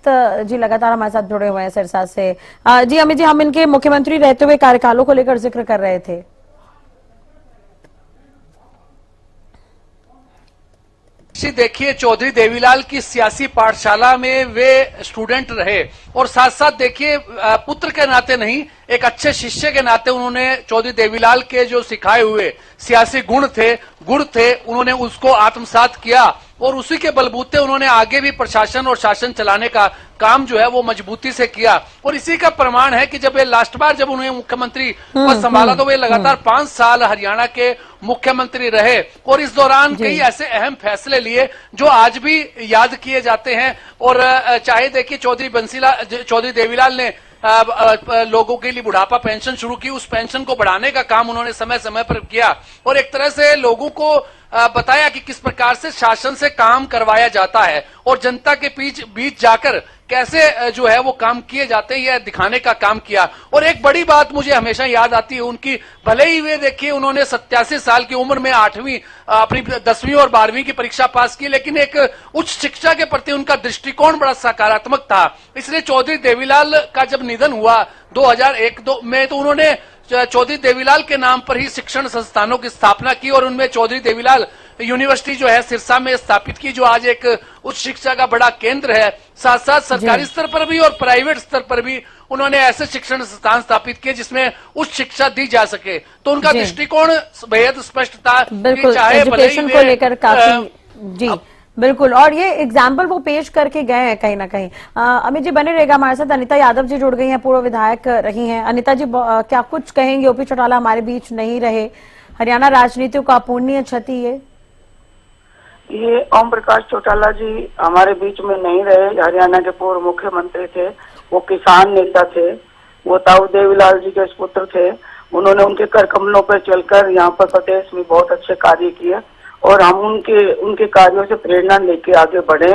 जी लगातार हमारे साथ जुड़े हुए हैं सिरसा से। जी अमित जी, हम इनके मुख्यमंत्री रहते हुए कार्यकालों को लेकर जिक्र कर रहे थे। देखिए, चौधरी देवीलाल की सियासी पाठशाला में वे स्टूडेंट रहे और साथ साथ देखिए पुत्र के नाते नहीं, एक अच्छे शिष्य के नाते उन्होंने चौधरी देवीलाल के जो सिखाए हुए सियासी गुण थे उन्होंने उसको आत्मसात किया और उसी के बलबूते उन्होंने आगे भी प्रशासन और शासन चलाने का काम जो है वो मजबूती से किया। और इसी का प्रमाण है कि जब ये लास्ट बार जब उन्हें मुख्यमंत्री पद संभाला तो वे लगातार 5 साल हरियाणा के मुख्यमंत्री रहे और इस दौरान कई ऐसे अहम फैसले लिए जो आज भी याद किए जाते हैं। और चाहे देखिए चौधरी देवीलाल ने लोगों के लिए बुढ़ापा पेंशन शुरू की, उस पेंशन को बढ़ाने का काम उन्होंने समय समय पर किया और एक तरह से लोगों को बताया कि किस प्रकार से शासन से काम करवाया जाता है और जनता के बीच जाकर कैसे जो है वो काम किए जाते हैं, यह दिखाने का काम किया। और एक बड़ी बात मुझे हमेशा याद आती है उनकी, भले ही वे देखिए उन्होंने 87 साल की उम्र में 8वीं अपनी 10वीं और 12वीं की परीक्षा पास की, लेकिन एक उच्च शिक्षा के प्रति उनका दृष्टिकोण बड़ा सकारात्मक था। इसलिए चौधरी देवीलाल का जब निधन हुआ 2001 में तो उन्होंने चौधरी देवीलाल के नाम पर ही शिक्षण संस्थानों की स्थापना की और उनमें चौधरी देवीलाल यूनिवर्सिटी जो है सिरसा में स्थापित की, जो आज एक उच्च शिक्षा का बड़ा केंद्र है। साथ साथ सरकारी स्तर पर भी और प्राइवेट स्तर पर भी उन्होंने ऐसे शिक्षण संस्थान स्थापित किए जिसमें उच्च शिक्षा दी जा सके। तो उनका दृष्टिकोण बेहद स्पष्ट था। बिल्कुल, एजुकेशन को लेकर काफी जी बिल्कुल, और ये एग्जाम्पल वो पेश करके गए हैं कहीं ना कहीं। अमित जी बने रहेगा हमारे साथ। अनिता यादव जी जुड़ गई हैं, पूर्व विधायक रही हैं। अनिता जी क्या कुछ कहेंगे? ओपी चौटाला हमारे बीच नहीं रहे, हरियाणा राजनीति को अपूरणीय क्षति ये ओम प्रकाश चौटाला जी हमारे बीच में नहीं रहे। हरियाणा के पूर्व मुख्यमंत्री थे, वो किसान नेता थे, वो ताऊ देवीलाल जी के पुत्र थे। उन्होंने उनके कर कमलों पर चलकर यहाँ पर प्रदेश में बहुत अच्छे कार्य किए और हम उनके कार्यों से प्रेरणा लेके आगे बढ़े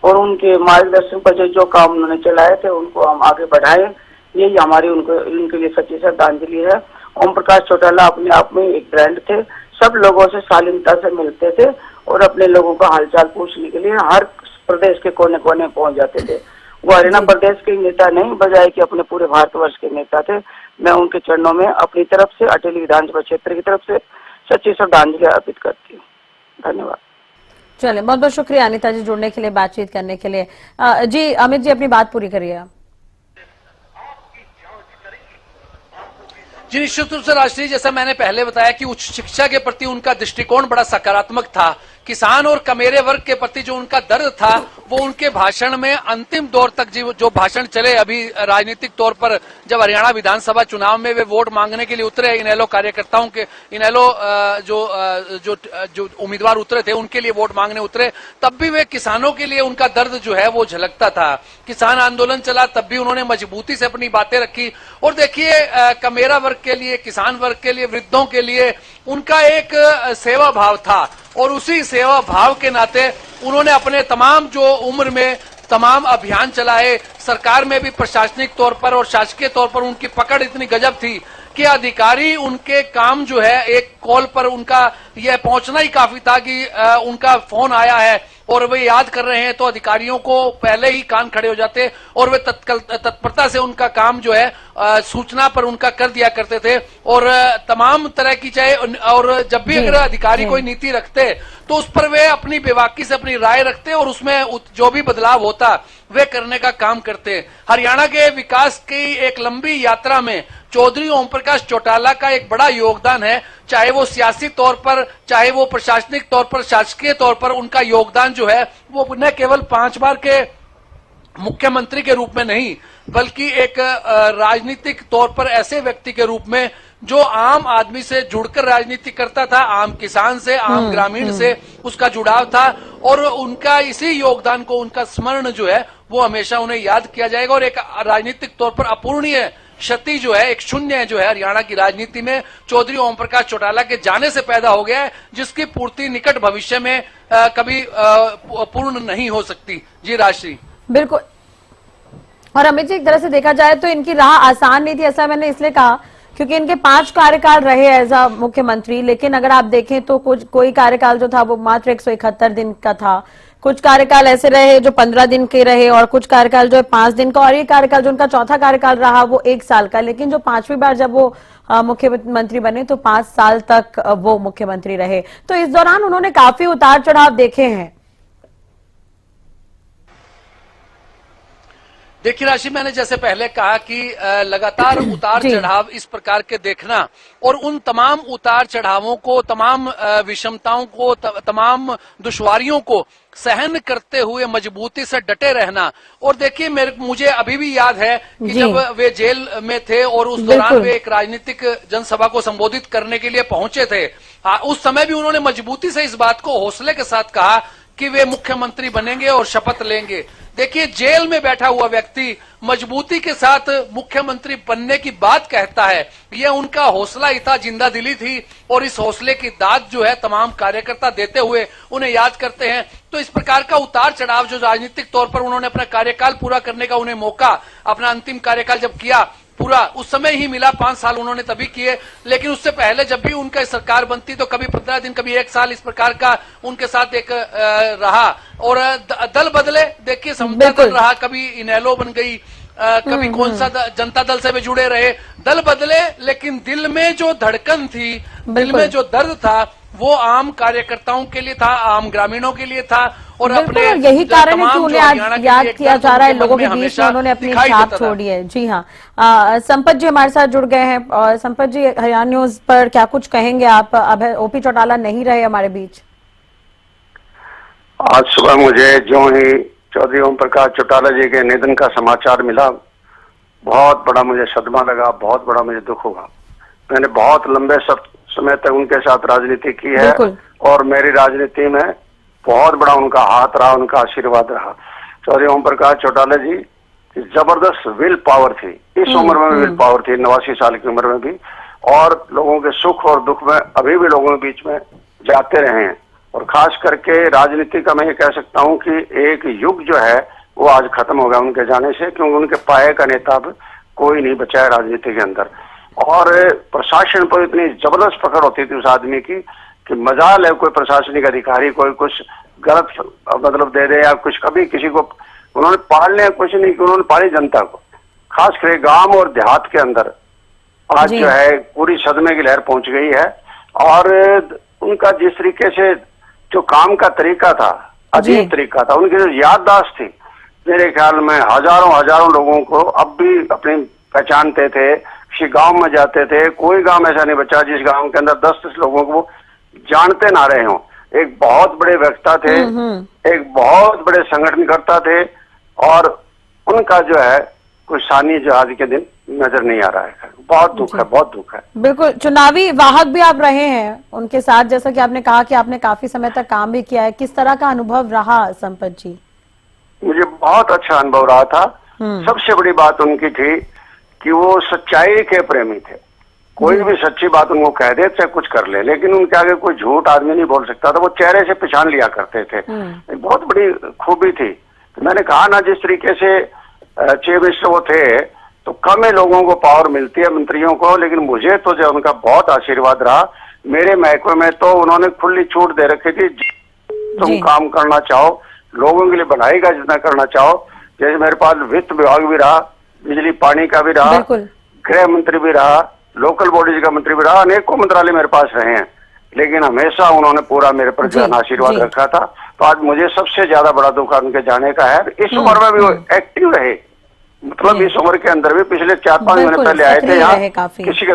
और उनके मार्गदर्शन पर जो काम उन्होंने चलाए थे उनको हम आगे बढ़ाए। यही हमारी उनके लिए सच्ची श्रद्धांजलि है। ओम प्रकाश चौटाला अपने आप में एक ब्रांड थे, सब लोगों से शालीनता से मिलते थे और अपने लोगों का हालचाल पूछने के लिए हर प्रदेश के कोने कोने पहुंच जाते थे। वो हरियाणा प्रदेश के नेता नहीं, बजाय कि अपने पूरे भारतवर्ष के नेता थे। मैं उनके चरणों में अपनी तरफ से अटेली विधानसभा क्षेत्र की तरफ से सच्ची श्रद्धांजलि अर्पित करती हूँ। धन्यवाद। चलिए, बहुत बहुत शुक्रिया अनिता जी जुड़ने के लिए, बातचीत करने के लिए। जी अमित जी अपनी बात पूरी करिए आप। जी निश्चित रूप से राष्ट्रीय, जैसा मैंने पहले बताया कि उच्च शिक्षा के प्रति उनका दृष्टिकोण बड़ा सकारात्मक था। किसान और कमेरे वर्ग के प्रति जो उनका दर्द था वो उनके भाषण में अंतिम दौर तक जो भाषण चले। अभी राजनीतिक तौर पर जब हरियाणा विधानसभा चुनाव में वे वोट मांगने के लिए उतरे, इनेलो कार्यकर्ताओं के इनेलो जो उम्मीदवार उतरे थे उनके लिए वोट मांगने उतरे, तब भी वे किसानों के लिए उनका दर्द जो है वो झलकता था। किसान आंदोलन चला तब भी उन्होंने मजबूती से अपनी बातें रखी। और देखिए कमेरा वर्ग के लिए, किसान वर्ग के लिए, वृद्धों के लिए उनका एक सेवा भाव था और उसी सेवा भाव के नाते उन्होंने अपने तमाम जो उम्र में तमाम अभियान चलाए। सरकार में भी प्रशासनिक तौर पर और शासकीय तौर पर उनकी पकड़ इतनी गजब थी कि अधिकारी उनके काम जो है एक कॉल पर उनका यह पहुंचना ही काफी था कि उनका फोन आया है और वे याद कर रहे हैं तो अधिकारियों को पहले ही कान खड़े हो जाते और वे तत्परता से उनका काम जो है सूचना पर उनका कर दिया करते थे। और तमाम तरह की चाहे, और जब भी अगर अधिकारी कोई नीति रखते तो उस पर वे अपनी बेबाकी से अपनी राय रखते और उसमें जो भी बदलाव होता वे करने का काम करते। हरियाणा के विकास की एक लंबी यात्रा में चौधरी ओम प्रकाश चौटाला का एक बड़ा योगदान है, चाहे वो सियासी तौर पर, चाहे वो प्रशासनिक तौर पर, शासकीय तौर पर उनका योगदान जो है वो न केवल 5 बार के मुख्यमंत्री के रूप में नहीं, बल्कि एक राजनीतिक तौर पर ऐसे व्यक्ति के रूप में जो आम आदमी से जुड़कर राजनीति करता था, आम किसान से, आम ग्रामीण से उसका जुड़ाव था और उनका इसी योगदान को, उनका स्मरण जो है वो हमेशा उन्हें याद किया जाएगा। और एक राजनीतिक तौर पर अपूरणीय क्षति जो है, एक शून्य जो है हरियाणा की राजनीति में चौधरी ओम प्रकाश चौटाला के जाने से पैदा हो गया है, जिसकी पूर्ति निकट भविष्य में कभी पूर्ण नहीं हो सकती। जी राजश्री। बिल्कुल, और अमित जी एक तरह से देखा जाए तो इनकी राह आसान नहीं थी, ऐसा मैंने इसलिए कहा क्योंकि इनके 5 कार्यकाल रहे एज अ मुख्यमंत्री, लेकिन अगर आप देखें तो कोई कार्यकाल जो था वो मात्र 171 दिन का था। कुछ कार्यकाल ऐसे रहे जो 15 दिन के रहे और कुछ कार्यकाल जो है 5 दिन का, और ये कार्यकाल जो उनका चौथा कार्यकाल रहा वो 1 साल का। लेकिन जो 5वीं बार जब वो मुख्यमंत्री बने तो 5 साल तक वो मुख्यमंत्री रहे। तो इस दौरान उन्होंने काफी उतार चढ़ाव देखे हैं। देखिए राशि, मैंने जैसे पहले कहा कि लगातार उतार चढ़ाव इस प्रकार के देखना और उन तमाम उतार चढ़ावों को, तमाम विषमताओं को, तमाम दुश्वारियों को सहन करते हुए मजबूती से डटे रहना। और देखिए मुझे अभी भी याद है कि जब वे जेल में थे और उस दौरान वे एक राजनीतिक जनसभा को संबोधित करने के लिए पहुंचे थे, उस समय भी उन्होंने मजबूती से इस बात को हौसले के साथ कहा कि वे मुख्यमंत्री बनेंगे और शपथ लेंगे। देखिए, जेल में बैठा हुआ व्यक्ति मजबूती के साथ मुख्यमंत्री बनने की बात कहता है, यह उनका हौसला ही था, जिंदा दिली थी, और इस हौसले की दाद जो है तमाम कार्यकर्ता देते हुए उन्हें याद करते हैं। तो इस प्रकार का उतार चढ़ाव जो राजनीतिक तौर पर उन्होंने अपना कार्यकाल पूरा करने का उन्हें मौका, अपना अंतिम कार्यकाल जब किया पूरा, उस समय ही मिला। 5 साल उन्होंने तभी किए, लेकिन उससे पहले जब भी उनका सरकार बनती तो कभी 15 दिन, कभी 1 साल, इस प्रकार का उनके साथ एक रहा। और दल बदले, देखिए समता दल रहा, कभी इनेलो बन गई, कभी कौन सा जनता दल से भी जुड़े रहे, दल बदले, लेकिन दिल में जो धड़कन थी, दिल में जो दर्द था, वो आम कार्यकर्ताओं के लिए था, आम ग्रामीणों के लिए था। और अपने यही कारण है कि उन्हें आज याद किया जा रहा है लोगों के बीच में, उन्होंने अपनी छाप छोड़ी है। जी हाँ, संपत जी हमारे साथ जुड़ गए हैं। और संपत जी, हरियाणा न्यूज पर क्या कुछ कहेंगे आप? अब ओपी चौटाला नहीं रहे हमारे बीच। आज सुबह मुझे जो ही चौधरी ओम प्रकाश चौटाला जी के निधन का समाचार मिला, बहुत बड़ा मुझे सदमा लगा, बहुत बड़ा मुझे दुख हुआ। मैंने बहुत लंबे समय तक उनके साथ राजनीति की है और मेरी राजनीति में बहुत बड़ा उनका हाथ रहा, उनका आशीर्वाद रहा। चौधरी ओम प्रकाश चौटाला जी की जबरदस्त विल पावर थी, इस उम्र में विल पावर थी, 89 साल की उम्र में भी, और लोगों के सुख और दुख में अभी भी लोगों के बीच में जाते रहे हैं। और खास करके राजनीति का मैं ये कह सकता हूँ कि एक युग जो है वो आज खत्म हो गया उनके जाने से, क्योंकि उनके पाए का नेता अब कोई नहीं बचा है राजनीति के अंदर। और प्रशासन पर इतनी जबरदस्त पकड़ होती थी उस आदमी की कि मजाल है कोई प्रशासनिक अधिकारी कोई कुछ गलत मतलब दे दे या कुछ, कभी किसी को उन्होंने पालने कुछ नहीं कि उन्होंने पाली जनता को, खास कर गांव और देहात के अंदर आज जो है पूरी सदमे की लहर पहुंच गई है। और उनका जिस तरीके से जो काम का तरीका था, अजीब तरीका था, उनकी जो याददाश्त थी, मेरे ख्याल में हजारों लोगों को अब भी अपनी पहचानते थे। किसी गांव में जाते थे, कोई गांव ऐसा नहीं बचा जिस गांव के अंदर 10-10 लोगों को जानते ना रहे हों। एक बहुत बड़े वक्ता थे, एक बहुत बड़े संगठनकर्ता थे, और उनका जो है कोई सानी जो आज के दिन नजर नहीं आ रहा है। बहुत दुख है, बहुत दुख है। बिल्कुल, चुनावी वाहक भी आप रहे हैं उनके साथ, जैसा कि आपने कहा कि आपने काफी समय तक काम भी किया है। किस तरह का अनुभव रहा संपत जी? मुझे बहुत अच्छा अनुभव रहा था। सबसे बड़ी बात उनकी थी कि वो सच्चाई के प्रेमी थे। कोई भी सच्ची बात उनको कह दे चाहे कुछ कर ले, लेकिन उनके आगे कोई झूठ आदमी नहीं बोल सकता था। वो चेहरे से पहचान लिया करते थे, एक बहुत बड़ी खूबी थी। तो मैंने कहा ना, जिस तरीके से चीफ मिनिस्टर वो थे तो कम ही लोगों को पावर मिलती है मंत्रियों को, लेकिन मुझे तो जो उनका बहुत आशीर्वाद रहा। मेरे महकमे में तो उन्होंने खुली छूट दे रखी थी, तुम काम करना चाहो, लोगों के लिए भलाई का जितना करना चाहो। जैसे मेरे पास वित्त विभाग भी रहा, बिजली पानी का भी रहा, गृह मंत्री भी रहा, लोकल बॉडीज का मंत्री भी रहा, अनेकों मंत्रालय मेरे पास रहे हैं, लेकिन हमेशा उन्होंने पूरा मेरे पर जो आशीर्वाद रखा था। तो आज मुझे सबसे ज्यादा बड़ा दुख उनके जाने का है। इस उम्र में भी वो एक्टिव रहे, मतलब इस उम्र के अंदर भी पिछले 4-5 महीने पहले आए थे यहाँ, किसी का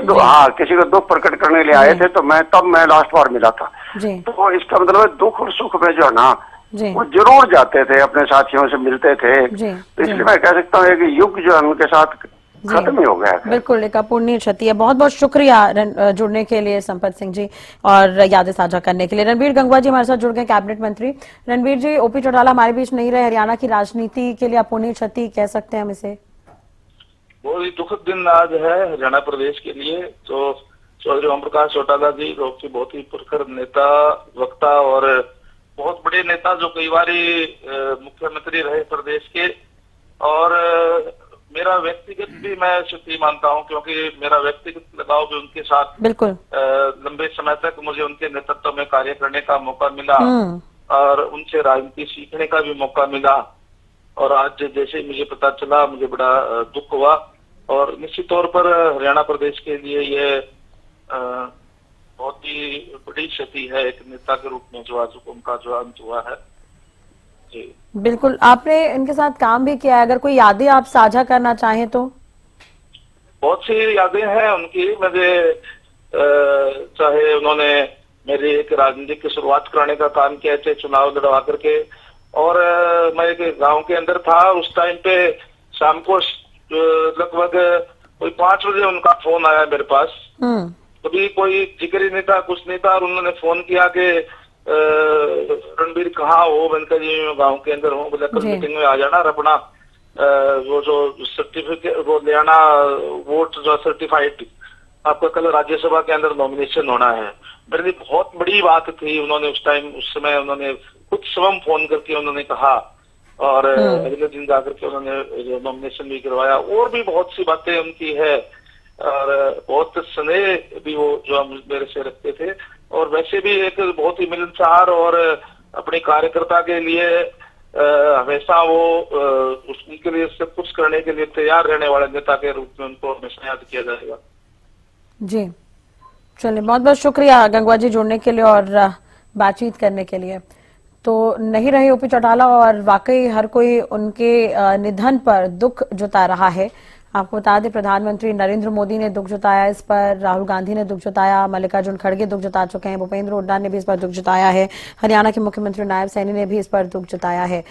दुख प्रकट करने के लिए आए थे, तो मैं लास्ट बार मिला था। तो इसका मतलब दुख और सुख में जो है ना, वो जरूर जाते थे, अपने साथियों से मिलते थे। तो इसलिए मैं कह सकता हूँ कि युग जो है उनके साथ खत्म ही हो गया। बिल्कुल, एक अपूर्णीय क्षति है। बहुत बहुत शुक्रिया जुड़ने के लिए संपत सिंह जी और यादें साझा करने के लिए। रणबीर गंगवा जी हमारे साथ जुड़ गए, कैबिनेट मंत्री। रणबीर जी, ओपी चौटाला हमारे बीच नहीं रहे, हरियाणा की राजनीति के लिए अपूर्णीय क्षति कह सकते हैं हम इसे? बहुत ही दुखद दिन आज है हरियाणा प्रदेश के लिए। तो चौधरी ओम प्रकाश चौटाला जी लोग की बहुत ही प्रखर नेता, वक्ता और बहुत बड़े नेता, जो कई बार मुख्यमंत्री रहे प्रदेश के। और मेरा व्यक्तिगत भी मैं क्षति मानता हूं, क्योंकि मेरा व्यक्तिगत लगाव भी उनके साथ बिल्कुल लंबे समय तक मुझे उनके नेतृत्व में कार्य करने का मौका मिला। और उनसे राजनीति सीखने का भी मौका मिला। और आज जैसे मुझे पता चला, मुझे बड़ा दुख हुआ। और निश्चित तौर पर हरियाणा प्रदेश के लिए ये बहुत ही बड़ी क्षति है एक नेता के रूप में, जो आज उनका जो अंत हुआ है। जी बिल्कुल, आपने इनके साथ काम भी किया है, अगर कोई यादें आप साझा करना चाहें तो? बहुत सी यादें हैं उनकी। मुझे चाहे उन्होंने मेरी एक राजनीति की शुरुआत कराने का काम किया थे, चुनाव लड़वा करके। और मैं एक गांव के अंदर था उस टाइम पे, शाम को लगभग कोई 5 बजे उनका फोन आया मेरे पास। कभी कोई जिक्र ही नहीं था, कुछ नहीं था। और उन्होंने फोन किया कि रणबीर कहाँ हो? मैंने कहा जी मैं गाँव के अंदर हूँ। बोले कल मीटिंग में आ जाना और अपना वो जो सर्टिफिकेट वो ले आना, वोट जो सर्टिफाइड, आपका कल राज्यसभा के अंदर नॉमिनेशन होना है। मेरे लिए बहुत बड़ी बात थी। उन्होंने उस समय उन्होंने खुद स्वयं फोन करके उन्होंने कहा, और अगले दिन जाकर के उन्होंने नॉमिनेशन भी करवाया। और भी बहुत सी बातें उनकी है, और बहुत स्नेह भी वो जो मेरे से रखते थे। और वैसे भी एक बहुत ही मिलनसार और अपने कार्यकर्ता के लिए हमेशा वो उनके लिए सब कुछ करने के लिए तैयार रहने वाले नेता के रूप में उनको हमेशा याद किया जाएगा। जी चलिए, बहुत बहुत शुक्रिया गंगवा जी जुड़ने के लिए और बातचीत करने के लिए। तो नहीं रहे ओपी चौटाला, और वाकई हर कोई उनके निधन पर दुख जता रहा है। आपको बता दें, प्रधानमंत्री नरेंद्र मोदी ने दुख जताया इस पर, राहुल गांधी ने दुख जताया, मल्लिकार्जुन खड़गे दुख जता चुके हैं, भूपेंद्र हुड्डा ने भी इस पर दुख जताया है, हरियाणा के मुख्यमंत्री नायब सैनी ने भी इस पर दुख जताया है। तो